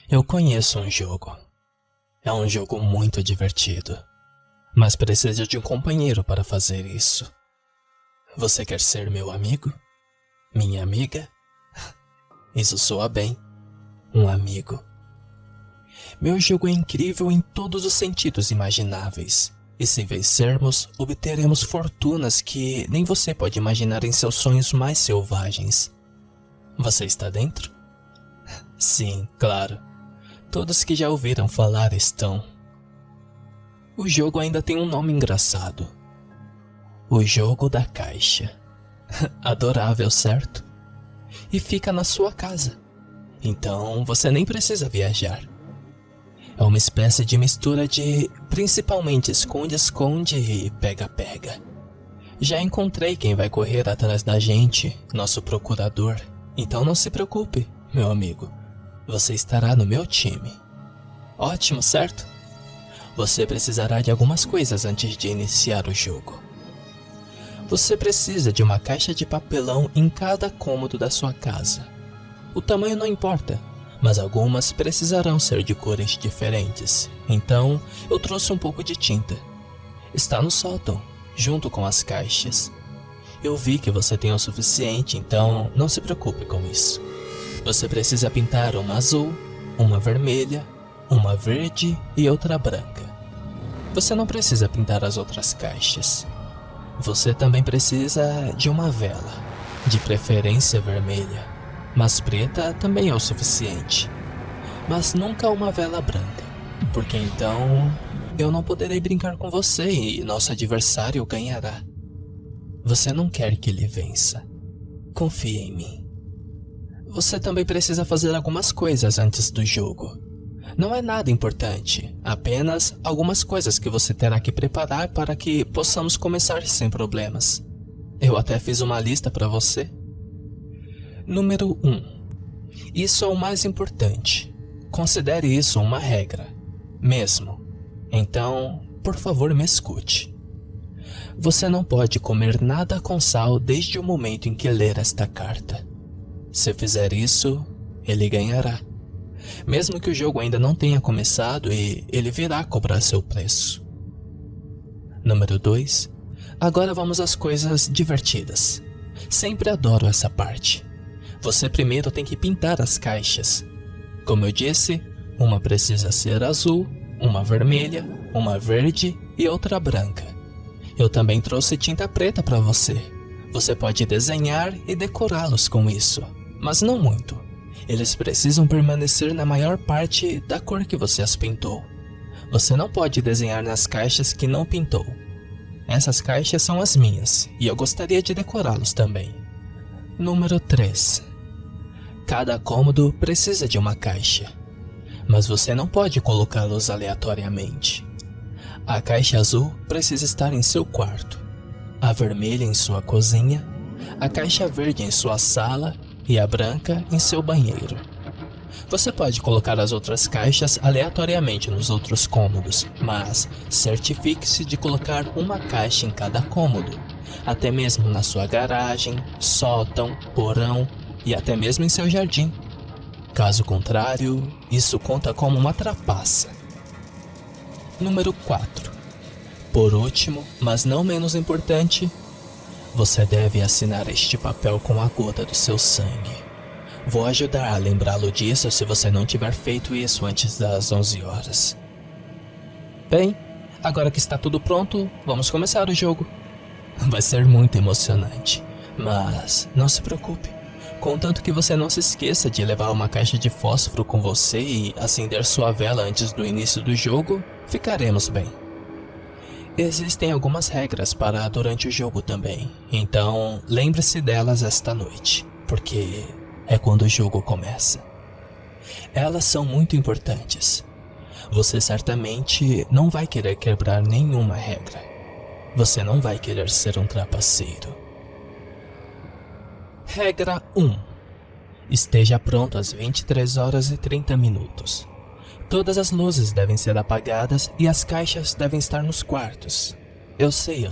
Eu conheço um jogo. É um jogo muito divertido, mas precisa de um companheiro para fazer isso. Você quer ser meu amigo? Minha amiga? Isso soa bem. Um amigo. Meu jogo é incrível em todos os sentidos imagináveis. E se vencermos, obteremos fortunas que nem você pode imaginar em seus sonhos mais selvagens. Você está dentro? Sim, claro. Todos que já ouviram falar estão. O jogo ainda tem um nome engraçado. O Jogo da Caixa. Adorável, certo? E fica na sua casa. Então você nem precisa viajar. É uma espécie de mistura de principalmente esconde-esconde e pega-pega. Já encontrei quem vai correr atrás da gente, nosso procurador. Então não se preocupe, meu amigo. Você estará no meu time. Ótimo, certo? Você precisará de algumas coisas antes de iniciar o jogo. Você precisa de uma caixa de papelão em cada cômodo da sua casa. O tamanho não importa, mas algumas precisarão ser de cores diferentes. Então, eu trouxe um pouco de tinta. Está no sótão, junto com as caixas. Eu vi que você tem o suficiente, então não se preocupe com isso. Você precisa pintar uma azul, uma vermelha, uma verde e outra branca. Você não precisa pintar as outras caixas. Você também precisa de uma vela, de preferência vermelha, mas preta também é o suficiente. Mas nunca uma vela branca, porque então eu não poderei brincar com você e nosso adversário ganhará. Você não quer que ele vença. Confie em mim. Você também precisa fazer algumas coisas antes do jogo. Não é nada importante, apenas algumas coisas que você terá que preparar para que possamos começar sem problemas. Eu até fiz uma lista para você. Número 1. Isso é o mais importante. Considere isso uma regra, mesmo. Então, por favor, me escute. Você não pode comer nada com sal desde o momento em que ler esta carta. Se fizer isso, ele ganhará. Mesmo que o jogo ainda não tenha começado e ele virá cobrar seu preço. Número 2. Agora vamos às coisas divertidas. Sempre adoro essa parte. Você primeiro tem que pintar as caixas. Como eu disse, uma precisa ser azul, uma vermelha, uma verde e outra branca. Eu também trouxe tinta preta para você. Você pode desenhar e decorá-los com isso, mas não muito. Eles precisam permanecer na maior parte da cor que você as pintou. Você não pode desenhar nas caixas que não pintou. Essas caixas são as minhas, e eu gostaria de decorá-los também. Número 3. Cada cômodo precisa de uma caixa, mas você não pode colocá-los aleatoriamente. A caixa azul precisa estar em seu quarto, a vermelha em sua cozinha, a caixa verde em sua sala e a branca em seu banheiro. Você pode colocar as outras caixas aleatoriamente nos outros cômodos, mas certifique-se de colocar uma caixa em cada cômodo, até mesmo na sua garagem, sótão, porão e até mesmo em seu jardim. Caso contrário, isso conta como uma trapaça. Número 4. Por último, mas não menos importante, você deve assinar este papel com a gota do seu sangue. Vou ajudar a lembrá-lo disso se você não tiver feito isso antes das 11 horas. Bem, agora que está tudo pronto, vamos começar o jogo. Vai ser muito emocionante, mas não se preocupe. Contanto que você não se esqueça de levar uma caixa de fósforo com você e acender sua vela antes do início do jogo, ficaremos bem. Existem algumas regras para durante o jogo também, então lembre-se delas esta noite, porque é quando o jogo começa. Elas são muito importantes. Você certamente não vai querer quebrar nenhuma regra. Você não vai querer ser um trapaceiro. Regra 1. Esteja pronto às 23 horas e 30 minutos. Todas as luzes devem ser apagadas e as caixas devem estar nos quartos. Eu sei.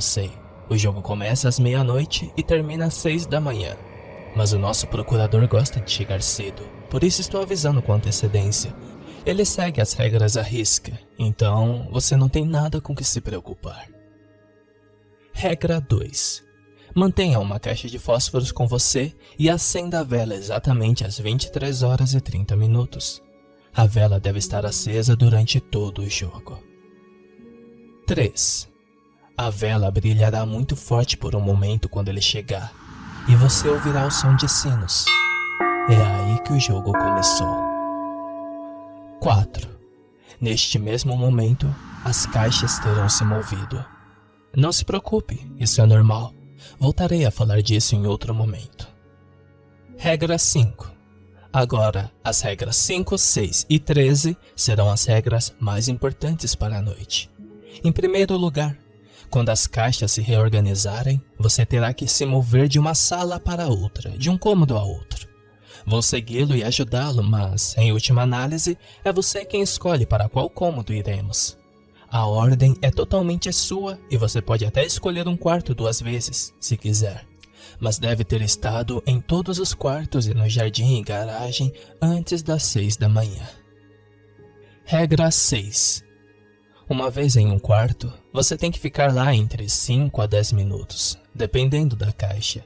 O jogo começa às meia-noite e termina às 6 da manhã. Mas o nosso procurador gosta de chegar cedo, por isso estou avisando com antecedência. Ele segue as regras à risca, então você não tem nada com que se preocupar. Regra 2. Mantenha uma caixa de fósforos com você e acenda a vela exatamente às 23 horas e 30 minutos. A vela deve estar acesa durante todo o jogo. 3. A vela brilhará muito forte por um momento quando ele chegar, e você ouvirá o som de sinos. É aí que o jogo começou. 4. Neste mesmo momento, as caixas terão se movido. Não se preocupe, isso é normal. Voltarei a falar disso em outro momento. Regra 5. Agora, as regras 5, 6 e 13 serão as regras mais importantes para a noite. Em primeiro lugar, quando as caixas se reorganizarem, você terá que se mover de uma sala para outra, de um cômodo a outro. Vou segui-lo e ajudá-lo, mas, em última análise, é você quem escolhe para qual cômodo iremos. A ordem é totalmente sua e você pode até escolher um quarto 2 vezes, se quiser. Mas deve ter estado em todos os quartos e no jardim e garagem antes das 6 da manhã. Regra 6. Uma vez em um quarto, você tem que ficar lá entre 5 a 10 minutos, dependendo da caixa.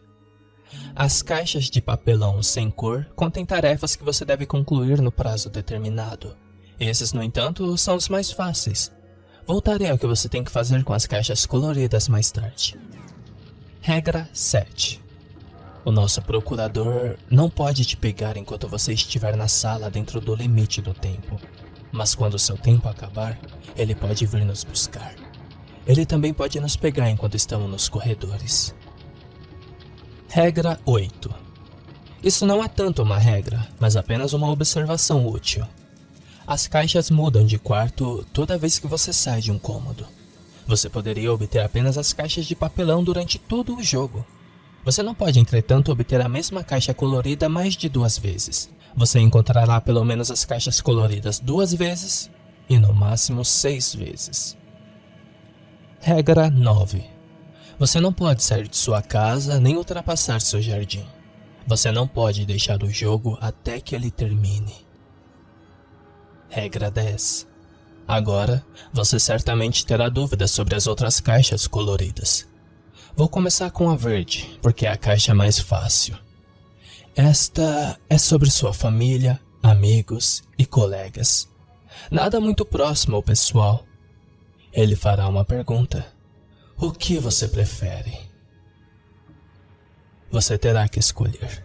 As caixas de papelão sem cor contêm tarefas que você deve concluir no prazo determinado. Esses, no entanto, são os mais fáceis. Voltarei ao que você tem que fazer com as caixas coloridas mais tarde. Regra 7. O nosso procurador não pode te pegar enquanto você estiver na sala dentro do limite do tempo. Mas quando seu tempo acabar, ele pode vir nos buscar. Ele também pode nos pegar enquanto estamos nos corredores. Regra 8. Isso não é tanto uma regra, mas apenas uma observação útil. As caixas mudam de quarto toda vez que você sai de um cômodo. Você poderia obter apenas as caixas de papelão durante todo o jogo. Você não pode, entretanto, obter a mesma caixa colorida mais de 2 vezes. Você encontrará pelo menos as caixas coloridas 2 vezes e no máximo 6 vezes. Regra 9. Você não pode sair de sua casa nem ultrapassar seu jardim. Você não pode deixar o jogo até que ele termine. Regra 10. Agora, você certamente terá dúvidas sobre as outras caixas coloridas. Vou começar com a verde, porque é a caixa mais fácil. Esta é sobre sua família, amigos e colegas. Nada muito próximo ao pessoal. Ele fará uma pergunta. O que você prefere? Você terá que escolher.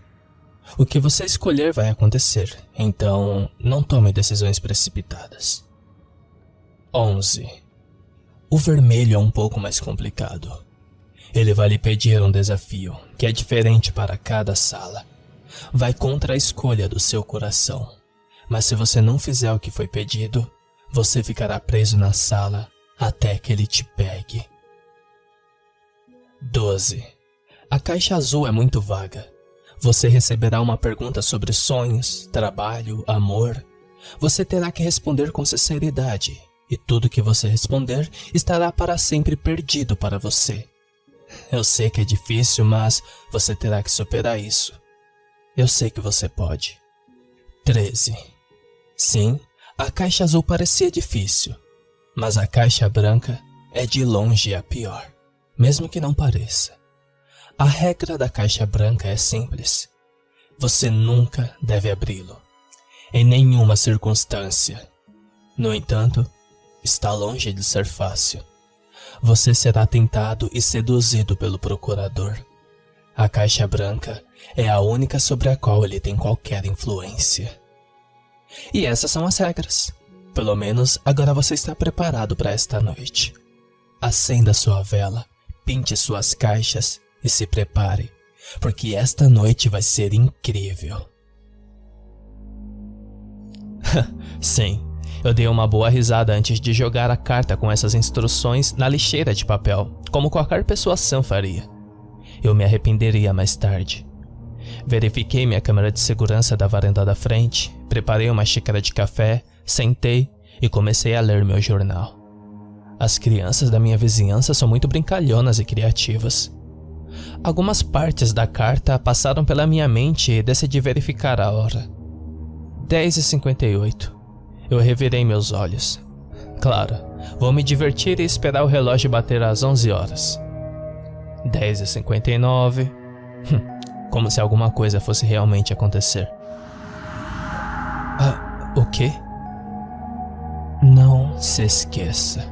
O que você escolher vai acontecer, então não tome decisões precipitadas. 11. O vermelho é um pouco mais complicado. Ele vai lhe pedir um desafio, que é diferente para cada sala. Vai contra a escolha do seu coração. Mas se você não fizer o que foi pedido, você ficará preso na sala até que ele te pegue. 12. A caixa azul é muito vaga. Você receberá uma pergunta sobre sonhos, trabalho, amor. Você terá que responder com sinceridade, e tudo que você responder estará para sempre perdido para você. Eu sei que é difícil, mas você terá que superar isso. Eu sei que você pode. 13. Sim, a caixa azul parecia difícil, mas a caixa branca é de longe a pior, mesmo que não pareça. A regra da caixa branca é simples. Você nunca deve abri-lo, em nenhuma circunstância. No entanto, está longe de ser fácil. Você será tentado e seduzido pelo procurador. A caixa branca é a única sobre a qual ele tem qualquer influência. E essas são as regras. Pelo menos agora você está preparado para esta noite. Acenda sua vela, pinte suas caixas e se prepare, porque esta noite vai ser incrível. Sim, eu dei uma boa risada antes de jogar a carta com essas instruções na lixeira de papel, como qualquer pessoa sã faria. Eu me arrependeria mais tarde. Verifiquei minha câmera de segurança da varanda da frente, preparei uma xícara de café, sentei e comecei a ler meu jornal. As crianças da minha vizinhança são muito brincalhonas e criativas. Algumas partes da carta passaram pela minha mente e decidi verificar a hora. 10h58. Eu revirei meus olhos. Claro, vou me divertir e esperar o relógio bater às 11 horas. 10h59. Como se alguma coisa fosse realmente acontecer. O quê? Não se esqueça.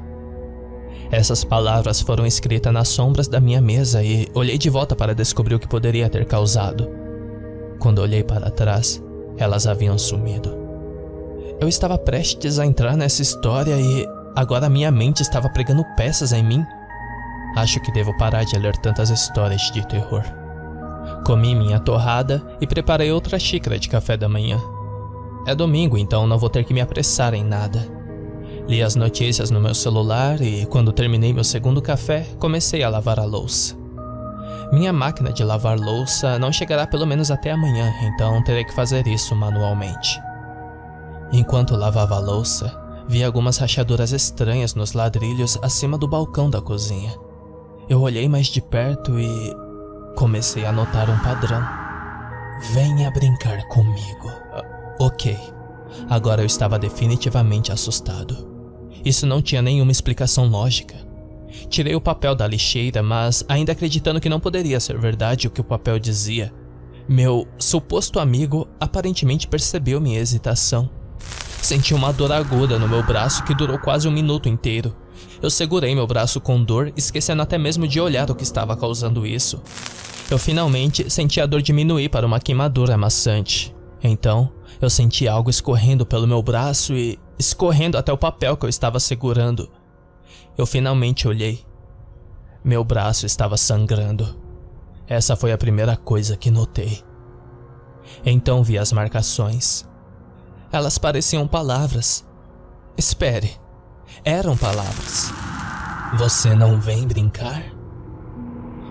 Essas palavras foram escritas nas sombras da minha mesa e olhei de volta para descobrir o que poderia ter causado. Quando olhei para trás, elas haviam sumido. Eu estava prestes a entrar nessa história e agora minha mente estava pregando peças em mim. Acho que devo parar de ler tantas histórias de terror. Comi minha torrada e preparei outra xícara de café da manhã. É domingo, então não vou ter que me apressar em nada. Li as notícias no meu celular e, quando terminei meu segundo café, comecei a lavar a louça. Minha máquina de lavar louça não chegará pelo menos até amanhã, então terei que fazer isso manualmente. Enquanto lavava a louça, vi algumas rachaduras estranhas nos ladrilhos acima do balcão da cozinha. Eu olhei mais de perto e comecei a notar um padrão. Venha brincar comigo. Ok. Agora eu estava definitivamente assustado. Isso não tinha nenhuma explicação lógica. Tirei o papel da lixeira, mas ainda acreditando que não poderia ser verdade o que o papel dizia. Meu suposto amigo aparentemente percebeu minha hesitação. Senti uma dor aguda no meu braço que durou quase um minuto inteiro. Eu segurei meu braço com dor, esquecendo até mesmo de olhar o que estava causando isso. Eu finalmente senti a dor diminuir para uma queimadura maçante. Então, eu senti algo escorrendo pelo meu braço e escorrendo até o papel que eu estava segurando. Eu finalmente olhei. Meu braço estava sangrando. Essa foi a primeira coisa que notei. Então vi as marcações. Elas pareciam palavras. Espere, eram palavras. Você não vem brincar?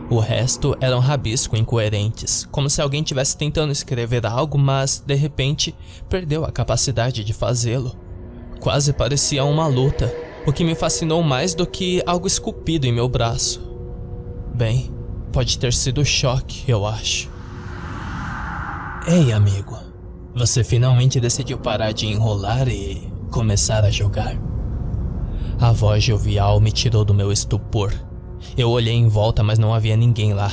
O resto eram rabiscos incoerentes, como se alguém estivesse tentando escrever algo, mas, de repente, perdeu a capacidade de fazê-lo. Quase parecia uma luta, o que me fascinou mais do que algo esculpido em meu braço. Bem, pode ter sido choque, eu acho. Ei, amigo, você finalmente decidiu parar de enrolar e começar a jogar? A voz jovial me tirou do meu estupor. Eu olhei em volta, mas não havia ninguém lá.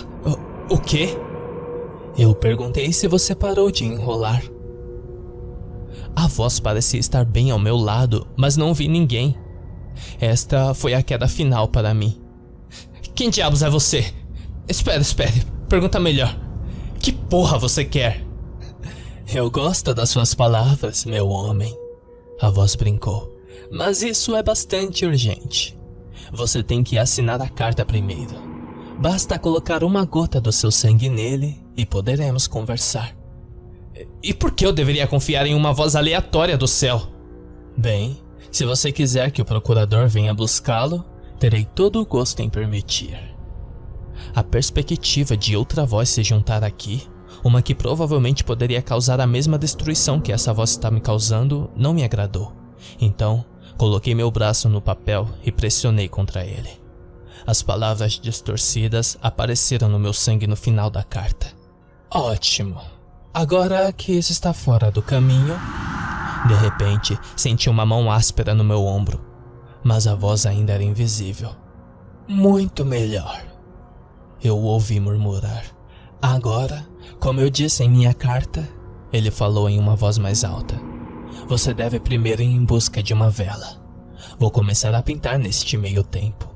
O quê? Eu perguntei se você parou de enrolar. A voz parecia estar bem ao meu lado, mas não vi ninguém. Esta foi a queda final para mim. Quem diabos é você? Espere. Pergunta melhor. Que porra você quer? Eu gosto das suas palavras, meu homem. A voz brincou. Mas isso é bastante urgente. Você tem que assinar a carta primeiro. Basta colocar uma gota do seu sangue nele e poderemos conversar. E por que eu deveria confiar em uma voz aleatória do céu? Bem, se você quiser que o procurador venha buscá-lo, terei todo o gosto em permitir. A perspectiva de outra voz se juntar aqui, uma que provavelmente poderia causar a mesma destruição que essa voz está me causando, não me agradou. Então, coloquei meu braço no papel e pressionei contra ele. As palavras distorcidas apareceram no meu sangue no final da carta. Ótimo. Agora que isso está fora do caminho... De repente, senti uma mão áspera no meu ombro, mas a voz ainda era invisível. Muito melhor. Eu o ouvi murmurar. Agora, como eu disse em minha carta, ele falou em uma voz mais alta. Você deve primeiro ir em busca de uma vela. Vou começar a pintar neste meio tempo.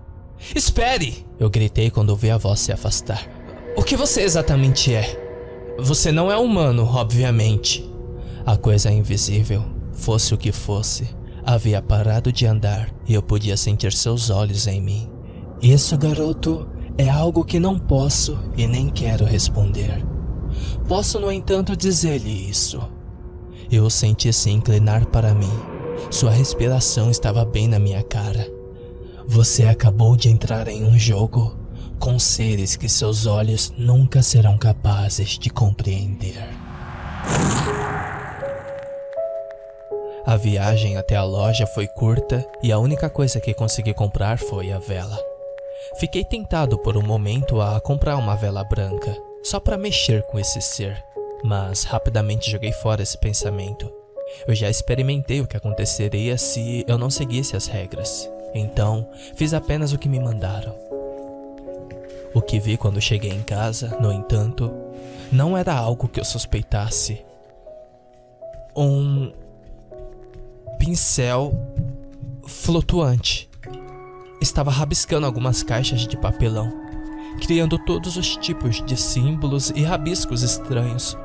Espere! Eu gritei quando vi a voz se afastar. O que você exatamente é? Você não é humano, obviamente. A coisa invisível, fosse o que fosse, havia parado de andar e eu podia sentir seus olhos em mim. Isso, garoto, é algo que não posso e nem quero responder. Posso, no entanto, dizer-lhe isso. Eu o senti se inclinar para mim. Sua respiração estava bem na minha cara. Você acabou de entrar em um jogo com seres que seus olhos nunca serão capazes de compreender. A viagem até a loja foi curta e a única coisa que consegui comprar foi a vela. Fiquei tentado por um momento a comprar uma vela branca, só para mexer com esse ser, mas rapidamente joguei fora esse pensamento. Eu já experimentei o que aconteceria se eu não seguisse as regras. Então, fiz apenas o que me mandaram. O que vi quando cheguei em casa, no entanto, não era algo que eu suspeitasse. Um pincel flutuante estava rabiscando algumas caixas de papelão, criando todos os tipos de símbolos e rabiscos estranhos.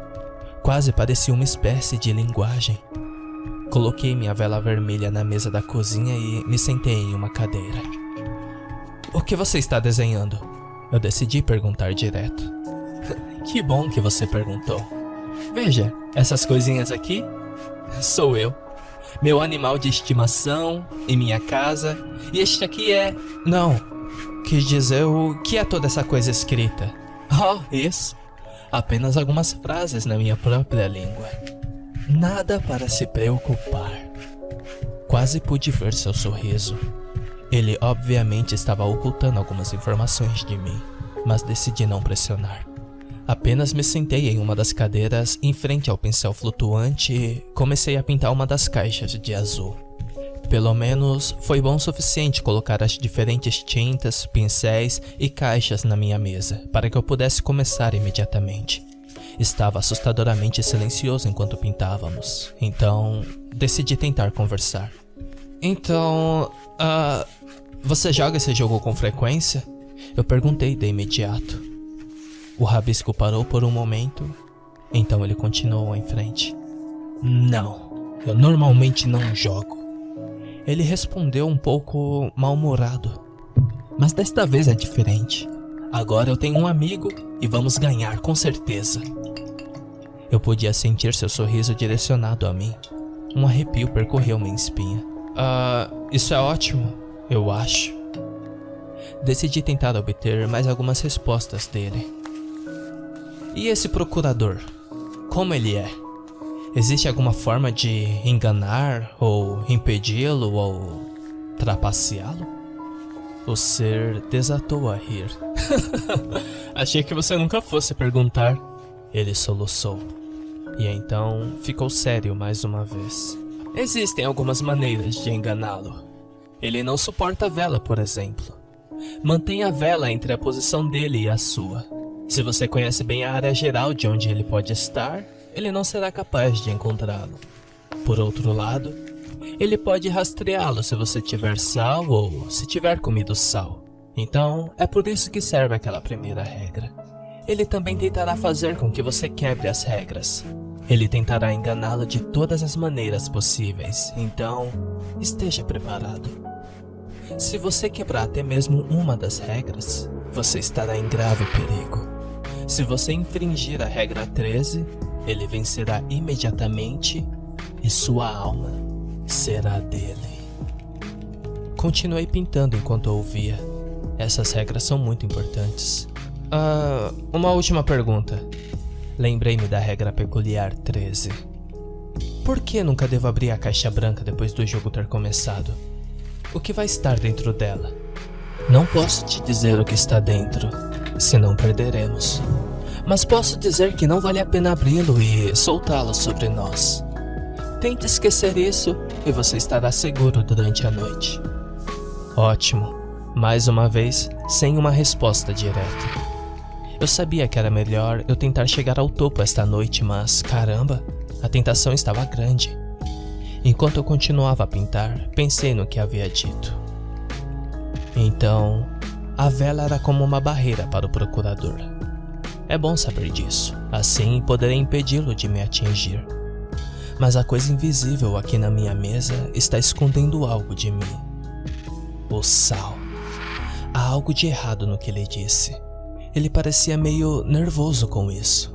Quase parecia uma espécie de linguagem. Coloquei minha vela vermelha na mesa da cozinha e me sentei em uma cadeira. O que você está desenhando? Eu decidi perguntar direto. Que bom que você perguntou. Veja, essas coisinhas aqui sou eu. Meu animal de estimação e minha casa. E este aqui é... Não, quis dizer o que é toda essa coisa escrita. Oh, isso. Apenas algumas frases na minha própria língua. Nada para se preocupar. Quase pude ver seu sorriso. Ele obviamente estava ocultando algumas informações de mim, mas decidi não pressionar. Apenas me sentei em uma das cadeiras em frente ao pincel flutuante e comecei a pintar uma das caixas de azul. Pelo menos foi bom o suficiente colocar as diferentes tintas, pincéis e caixas na minha mesa para que eu pudesse começar imediatamente. Estava assustadoramente silencioso enquanto pintávamos, então decidi tentar conversar. Então, você joga esse jogo com frequência? Eu perguntei de imediato. O rabisco parou por um momento, então ele continuou em frente. Não, eu normalmente não jogo. Ele respondeu um pouco mal-humorado. Mas desta vez é diferente. Agora eu tenho um amigo e vamos ganhar com certeza. Eu podia sentir seu sorriso direcionado a mim. Um arrepio percorreu minha espinha. Isso é ótimo, eu acho. Decidi tentar obter mais algumas respostas dele. E esse procurador? Como ele é? Existe alguma forma de enganar, ou impedi-lo, ou trapaceá-lo? O ser desatou a rir. Achei que você nunca fosse perguntar. Ele soluçou. E então ficou sério mais uma vez. Existem algumas maneiras de enganá-lo. Ele não suporta a vela, por exemplo. Mantenha a vela entre a posição dele e a sua. Se você conhece bem a área geral de onde ele pode estar, ele não será capaz de encontrá-lo. Por outro lado, ele pode rastreá-lo se você tiver sal ou se tiver comido sal. Então, é por isso que serve aquela primeira regra. Ele também tentará fazer com que você quebre as regras. Ele tentará enganá-lo de todas as maneiras possíveis, então esteja preparado. Se você quebrar até mesmo uma das regras, você estará em grave perigo. Se você infringir a regra 13, ele vencerá imediatamente e sua alma será dele. Continuei pintando enquanto ouvia. Essas regras são muito importantes. Uma última pergunta. Lembrei-me da regra peculiar 13. Por que nunca devo abrir a caixa branca depois do jogo ter começado? O que vai estar dentro dela? Não posso te dizer o que está dentro, senão perderemos. Mas posso dizer que não vale a pena abri-lo e soltá-lo sobre nós. Tente esquecer isso e você estará seguro durante a noite. Ótimo. Mais uma vez, sem uma resposta direta. Eu sabia que era melhor eu tentar chegar ao topo esta noite, mas, caramba, a tentação estava grande. Enquanto eu continuava a pintar, pensei no que havia dito. Então, a vela era como uma barreira para o procurador. É bom saber disso, assim poderei impedi-lo de me atingir. Mas a coisa invisível aqui na minha mesa está escondendo algo de mim. O sal. Há algo de errado no que ele disse. Ele parecia meio nervoso com isso.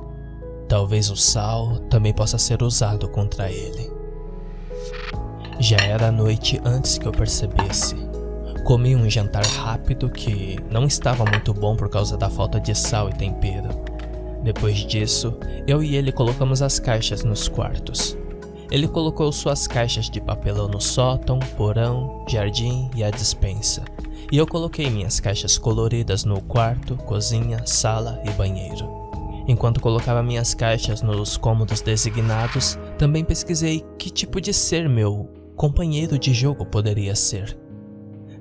Talvez o sal também possa ser usado contra ele. Já era noite antes que eu percebesse. Comi um jantar rápido que não estava muito bom por causa da falta de sal e tempero. Depois disso, eu e ele colocamos as caixas nos quartos. Ele colocou suas caixas de papelão no sótão, porão, jardim e a despensa. E eu coloquei minhas caixas coloridas no quarto, cozinha, sala e banheiro. Enquanto colocava minhas caixas nos cômodos designados, também pesquisei que tipo de ser meu companheiro de jogo poderia ser.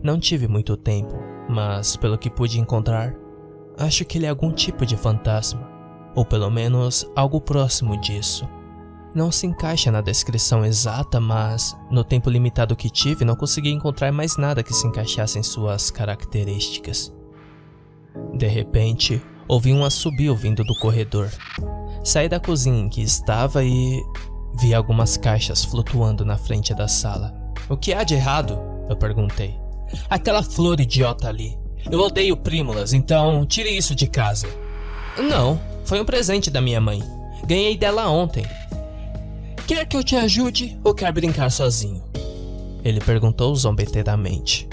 Não tive muito tempo, mas pelo que pude encontrar, acho que ele é algum tipo de fantasma, ou pelo menos algo próximo disso. Não se encaixa na descrição exata, mas no tempo limitado que tive não consegui encontrar mais nada que se encaixasse em suas características. De repente, ouvi um assobio vindo do corredor. Saí da cozinha em que estava e vi algumas caixas flutuando na frente da sala. "O que há de errado?" eu perguntei. "Aquela flor idiota ali. Eu odeio prímulas, então tire isso de casa." "Não, foi um presente da minha mãe. Ganhei dela ontem." "Quer que eu te ajude ou quer brincar sozinho?" ele perguntou zombeteiramente.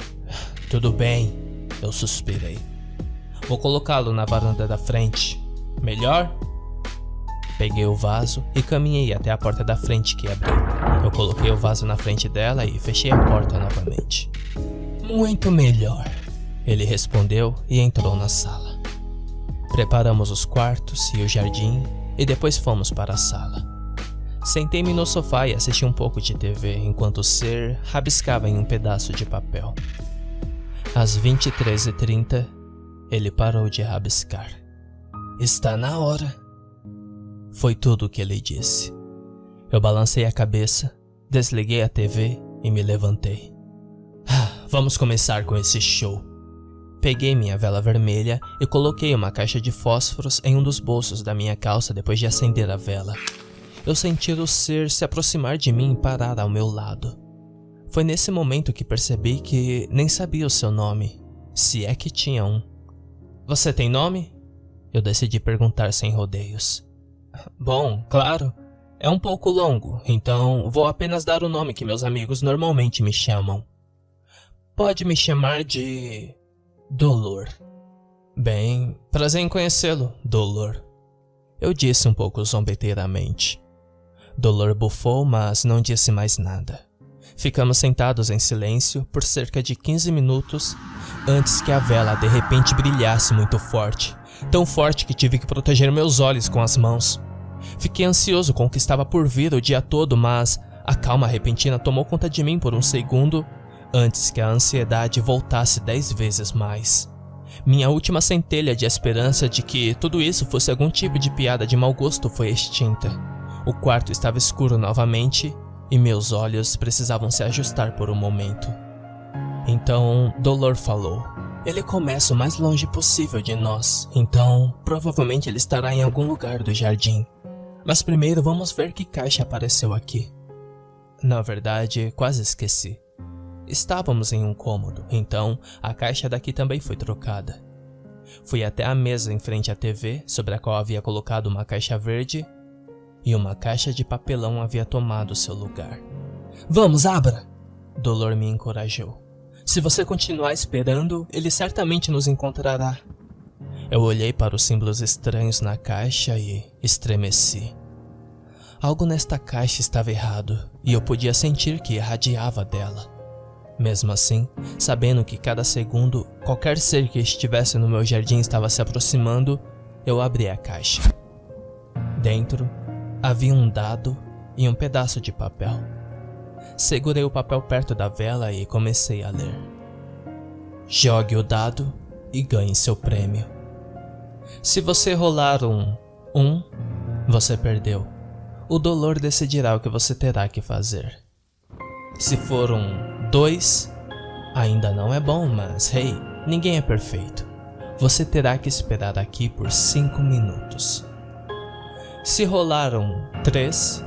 "Tudo bem," eu suspirei. "Vou colocá-lo na varanda da frente. Melhor?" Peguei o vaso e caminhei até a porta da frente que abriu. Eu coloquei o vaso na frente dela e fechei a porta novamente. "Muito melhor," ele respondeu e entrou na sala. Preparamos os quartos e o jardim e depois fomos para a sala. Sentei-me no sofá e assisti um pouco de TV enquanto o ser rabiscava em um pedaço de papel. Às 23h30, ele parou de rabiscar. "Está na hora." Foi tudo o que ele disse. Eu balancei a cabeça, desliguei a TV e me levantei. Vamos começar com esse show. Peguei minha vela vermelha e coloquei uma caixa de fósforos em um dos bolsos da minha calça depois de acender a vela. Eu senti o ser se aproximar de mim e parar ao meu lado. Foi nesse momento que percebi que nem sabia o seu nome, se é que tinha um. "Você tem nome?" eu decidi perguntar sem rodeios. "Bom, claro, é um pouco longo, então vou apenas dar o nome que meus amigos normalmente me chamam. Pode me chamar de Dolor." "Bem, prazer em conhecê-lo, Dolor," eu disse um pouco zombeteiramente. Dolor bufou, mas não disse mais nada. Ficamos sentados em silêncio por cerca de 15 minutos antes que a vela de repente brilhasse muito forte, tão forte que tive que proteger meus olhos com as mãos. Fiquei ansioso com o que estava por vir o dia todo, mas a calma repentina tomou conta de mim por um segundo antes que a ansiedade voltasse 10 vezes mais. Minha última centelha de esperança de que tudo isso fosse algum tipo de piada de mau gosto foi extinta. O quarto estava escuro novamente e meus olhos precisavam se ajustar por um momento. Então, Dolor falou. "Ele começa o mais longe possível de nós, então provavelmente ele estará em algum lugar do jardim. Mas primeiro vamos ver que caixa apareceu aqui." Na verdade, quase esqueci. Estávamos em um cômodo, então a caixa daqui também foi trocada. Fui até a mesa em frente à TV, sobre a qual havia colocado uma caixa verde, e uma caixa de papelão havia tomado seu lugar. "Vamos, abra!" Dolor me encorajou. "Se você continuar esperando, ele certamente nos encontrará." Eu olhei para os símbolos estranhos na caixa e estremeci. Algo nesta caixa estava errado, e eu podia sentir que irradiava dela. Mesmo assim, sabendo que cada segundo qualquer ser que estivesse no meu jardim estava se aproximando, eu abri a caixa. Dentro, havia um dado e um pedaço de papel. Segurei o papel perto da vela e comecei a ler. "Jogue o dado e ganhe seu prêmio. Se você rolar um, você perdeu. O Dolor decidirá o que você terá que fazer. Se for 2, ainda não é bom, mas hey, ninguém é perfeito. Você terá que esperar aqui por 5 minutos. Se rolar 3,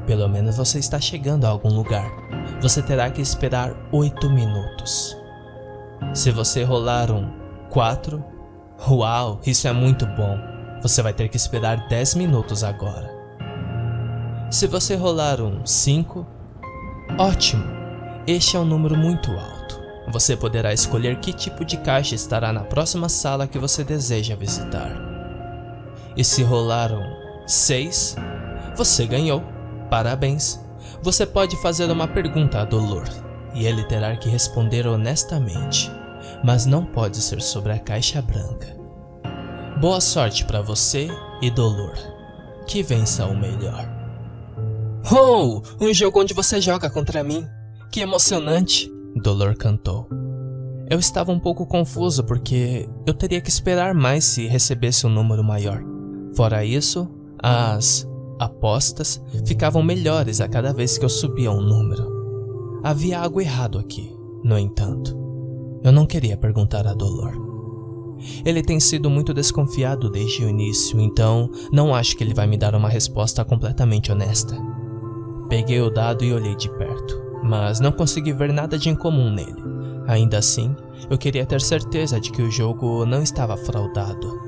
pelo menos você está chegando a algum lugar. Você terá que esperar 8 minutos. Se você rolar 4, uau, isso é muito bom. Você vai ter que esperar 10 minutos agora. Se você rolar 5, ótimo, este é um número muito alto. Você poderá escolher que tipo de caixa estará na próxima sala que você deseja visitar. E se rolar 6, você ganhou. Parabéns. Você pode fazer uma pergunta a Dolor, e ele terá que responder honestamente, mas não pode ser sobre a caixa branca. Boa sorte pra você e Dolor. Que vença o melhor. Oh, um jogo onde você joga contra mim. Que emocionante, Dolor cantou. Eu estava um pouco confuso porque eu teria que esperar mais se recebesse um número maior. Fora isso, as apostas ficavam melhores a cada vez que eu subia um número. Havia algo errado aqui, no entanto. Eu não queria perguntar a Dolor. Ele tem sido muito desconfiado desde o início, então não acho que ele vai me dar uma resposta completamente honesta. Peguei o dado e olhei de perto, mas não consegui ver nada de incomum nele. Ainda assim, eu queria ter certeza de que o jogo não estava fraudado.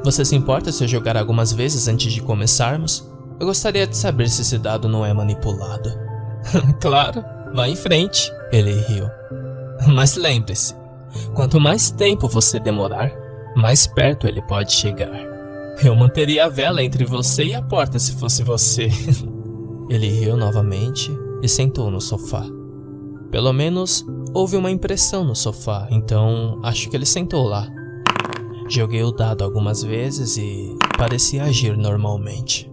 Você se importa se eu jogar algumas vezes antes de começarmos? Eu gostaria de saber se esse dado não é manipulado. Claro, vá em frente, ele riu. Mas lembre-se, quanto mais tempo você demorar, mais perto ele pode chegar. Eu manteria a vela entre você e a porta se fosse você. Ele riu novamente e sentou no sofá. Pelo menos houve uma impressão no sofá, então acho que ele sentou lá. Joguei o dado algumas vezes e parecia agir normalmente.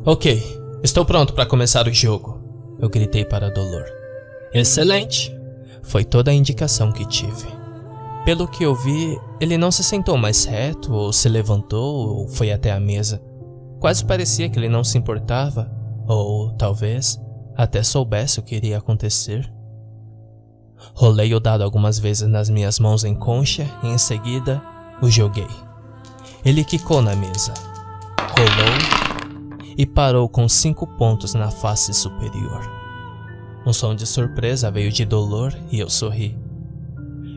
Ok, estou pronto para começar o jogo, eu gritei para Dolor. Excelente! Foi toda a indicação que tive. Pelo que eu vi, ele não se sentou mais reto, ou se levantou, ou foi até a mesa. Quase parecia que ele não se importava, ou talvez até soubesse o que iria acontecer. Rolei o dado algumas vezes nas minhas mãos em concha e em seguida o joguei. Ele quicou na mesa, rolou e parou com 5 pontos na face superior. Um som de surpresa veio de Dolor e eu sorri.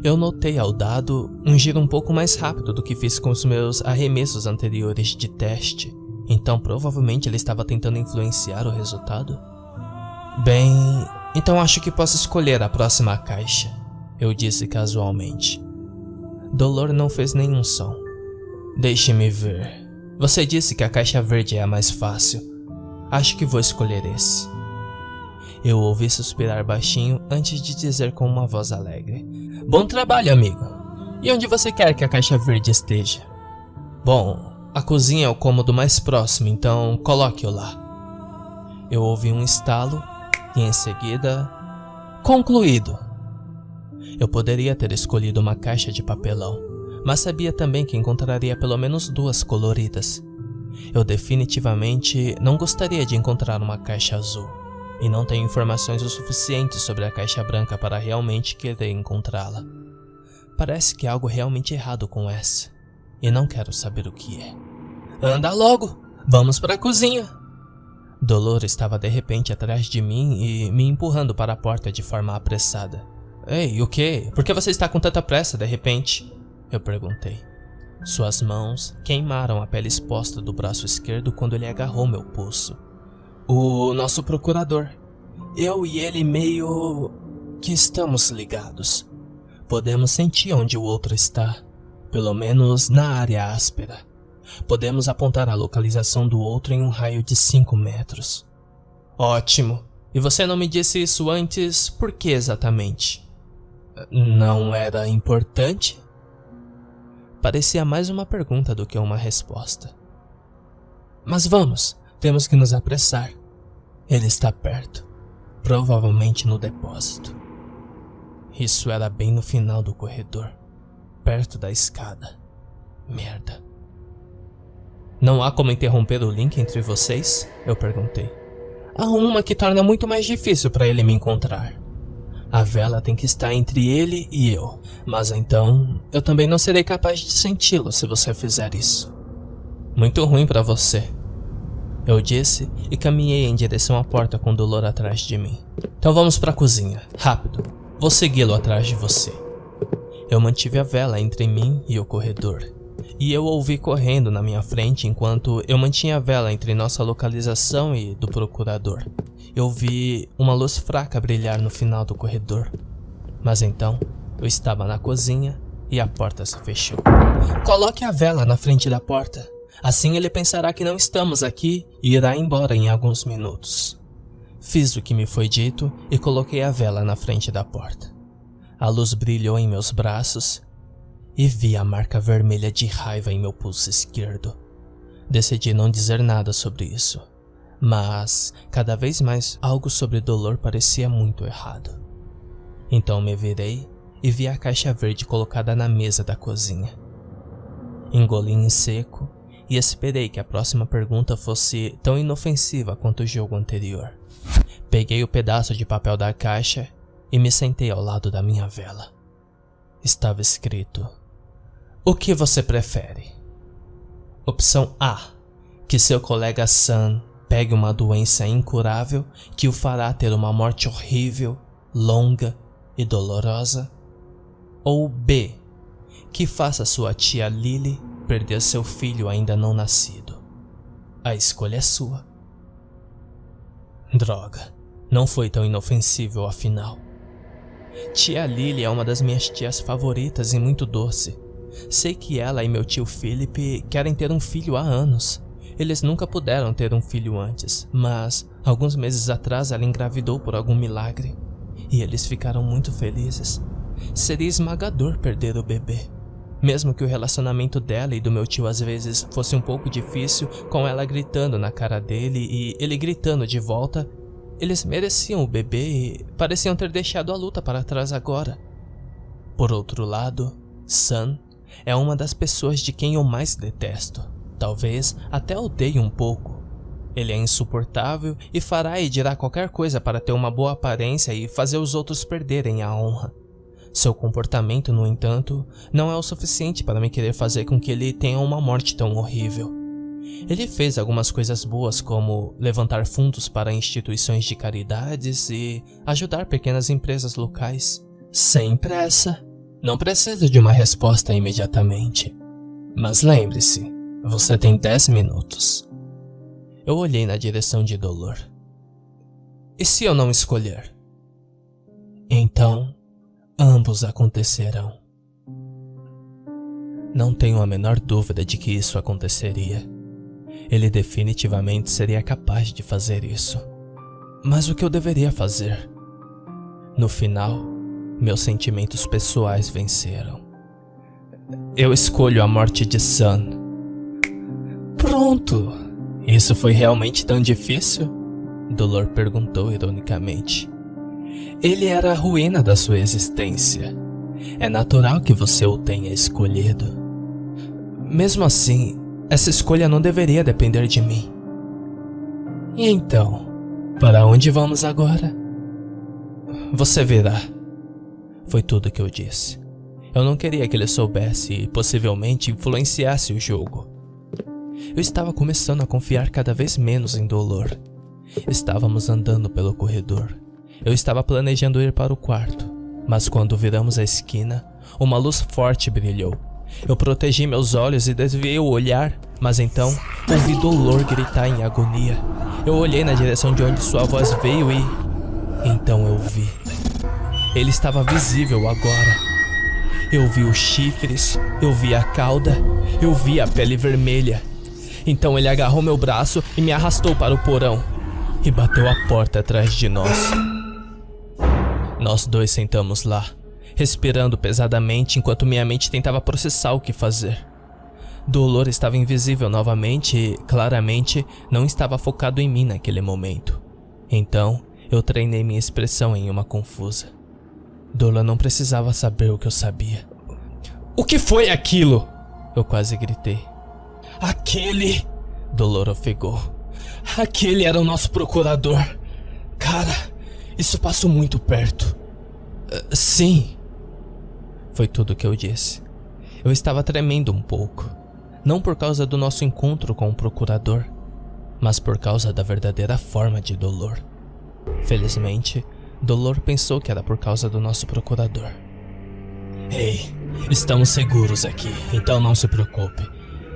Eu notei ao dado um giro um pouco mais rápido do que fiz com os meus arremessos anteriores de teste, então provavelmente ele estava tentando influenciar o resultado. Bem, então acho que posso escolher a próxima caixa, eu disse casualmente. Dolor não fez nenhum som. Deixe-me ver. Você disse que a caixa verde é a mais fácil. Acho que vou escolher esse. Eu ouvi suspirar baixinho antes de dizer com uma voz alegre. Bom trabalho, amigo. E onde você quer que a caixa verde esteja? Bom, a cozinha é o cômodo mais próximo, então coloque-o lá. Eu ouvi um estalo e em seguida... Concluído! Eu poderia ter escolhido uma caixa de papelão, mas sabia também que encontraria pelo menos 2 coloridas. Eu definitivamente não gostaria de encontrar uma caixa azul. E não tenho informações o suficiente sobre a caixa branca para realmente querer encontrá-la. Parece que há algo realmente errado com essa, e não quero saber o que é. Anda logo, vamos para a cozinha. Dolor estava de repente atrás de mim e me empurrando para a porta de forma apressada. Ei, o quê? Por que você está com tanta pressa de repente? Eu perguntei. Suas mãos queimaram a pele exposta do braço esquerdo quando ele agarrou meu pulso. O nosso procurador. Eu e ele meio que estamos ligados. Podemos sentir onde o outro está, pelo menos na área áspera. Podemos apontar a localização do outro em um raio de 5 metros. Ótimo. E você não me disse isso antes, por que exatamente? Não era importante? Parecia mais uma pergunta do que uma resposta. Mas vamos, temos que nos apressar. Ele está perto, provavelmente no depósito. Isso era bem no final do corredor, perto da escada. Merda. Não há como interromper o link entre vocês? Eu perguntei. Há uma que torna muito mais difícil para ele me encontrar. A vela tem que estar entre ele e eu, mas então eu também não serei capaz de senti-lo se você fizer isso. Muito ruim para você, eu disse e caminhei em direção à porta com Dolor atrás de mim. Então vamos para a cozinha, rápido, vou segui-lo atrás de você. Eu mantive a vela entre mim e o corredor, e eu o ouvi correndo na minha frente enquanto eu mantinha a vela entre nossa localização e do procurador. Eu vi uma luz fraca brilhar no final do corredor, mas então eu estava na cozinha e a porta se fechou. Coloque a vela na frente da porta, assim ele pensará que não estamos aqui e irá embora em alguns minutos. Fiz o que me foi dito e coloquei a vela na frente da porta. A luz brilhou em meus braços e vi a marca vermelha de raiva em meu pulso esquerdo. Decidi não dizer nada sobre isso, mas cada vez mais algo sobre Dolor parecia muito errado. Então me virei e vi a caixa verde colocada na mesa da cozinha. Engoli em seco e esperei que a próxima pergunta fosse tão inofensiva quanto o jogo anterior. Peguei o pedaço de papel da caixa e me sentei ao lado da minha vela. Estava escrito: o que você prefere? Opção A: que seu colega Sam pegue uma doença incurável que o fará ter uma morte horrível, longa e dolorosa. Ou B: que faça sua tia Lily perder seu filho ainda não nascido. A escolha é sua. Droga, não foi tão inofensível afinal. Tia Lily é uma das minhas tias favoritas e muito doce. Sei que ela e meu tio Philip querem ter um filho há anos. Eles nunca puderam ter um filho antes, mas alguns meses atrás ela engravidou por algum milagre. E eles ficaram muito felizes. Seria esmagador perder o bebê. Mesmo que o relacionamento dela e do meu tio às vezes fosse um pouco difícil, com ela gritando na cara dele e ele gritando de volta, eles mereciam o bebê e pareciam ter deixado a luta para trás agora. Por outro lado, Sam é uma das pessoas de quem eu mais detesto. Talvez até odeie um pouco. Ele é insuportável e fará e dirá qualquer coisa para ter uma boa aparência e fazer os outros perderem a honra. Seu comportamento, no entanto, não é o suficiente para me querer fazer com que ele tenha uma morte tão horrível. Ele fez algumas coisas boas, como levantar fundos para instituições de caridades e ajudar pequenas empresas locais. Sem pressa. Não precisa de uma resposta imediatamente. Mas lembre-se, você tem 10 minutos. Eu olhei na direção de Dolor. E se eu não escolher? Então, ambos acontecerão. Não tenho a menor dúvida de que isso aconteceria. Ele definitivamente seria capaz de fazer isso. Mas o que eu deveria fazer? No final, meus sentimentos pessoais venceram. Eu escolho a morte de Sam. Pronto! Isso foi realmente tão difícil? Dolor perguntou ironicamente. Ele era a ruína da sua existência. É natural que você o tenha escolhido. Mesmo assim, essa escolha não deveria depender de mim. E então, para onde vamos agora? Você verá. Foi tudo que eu disse. Eu não queria que ele soubesse e possivelmente influenciasse o jogo. Eu estava começando a confiar cada vez menos em Dolor. Estávamos andando pelo corredor. Eu estava planejando ir para o quarto, mas quando viramos a esquina, uma luz forte brilhou. Eu protegi meus olhos e desviei o olhar, mas então ouvi Dolor gritar em agonia. Eu olhei na direção de onde sua voz veio e... então eu vi. Ele estava visível agora. Eu vi os chifres, eu vi a cauda, eu vi a pele vermelha. Então ele agarrou meu braço e me arrastou para o porão e bateu a porta atrás de nós. Nós dois sentamos lá, respirando pesadamente enquanto minha mente tentava processar o que fazer. Dolor estava invisível novamente e, claramente, não estava focado em mim naquele momento. Então, eu treinei minha expressão em uma confusa. Dolor não precisava saber o que eu sabia. O que foi aquilo? Eu quase gritei. Aquele... Dolor ofegou. Aquele era o nosso procurador. Cara, isso passou muito perto. Sim. Foi tudo o que eu disse. Eu estava tremendo um pouco. Não por causa do nosso encontro com o procurador, mas por causa da verdadeira forma de Dolor. Felizmente, Dolor pensou que era por causa do nosso procurador. Ei, estamos seguros aqui, então não se preocupe.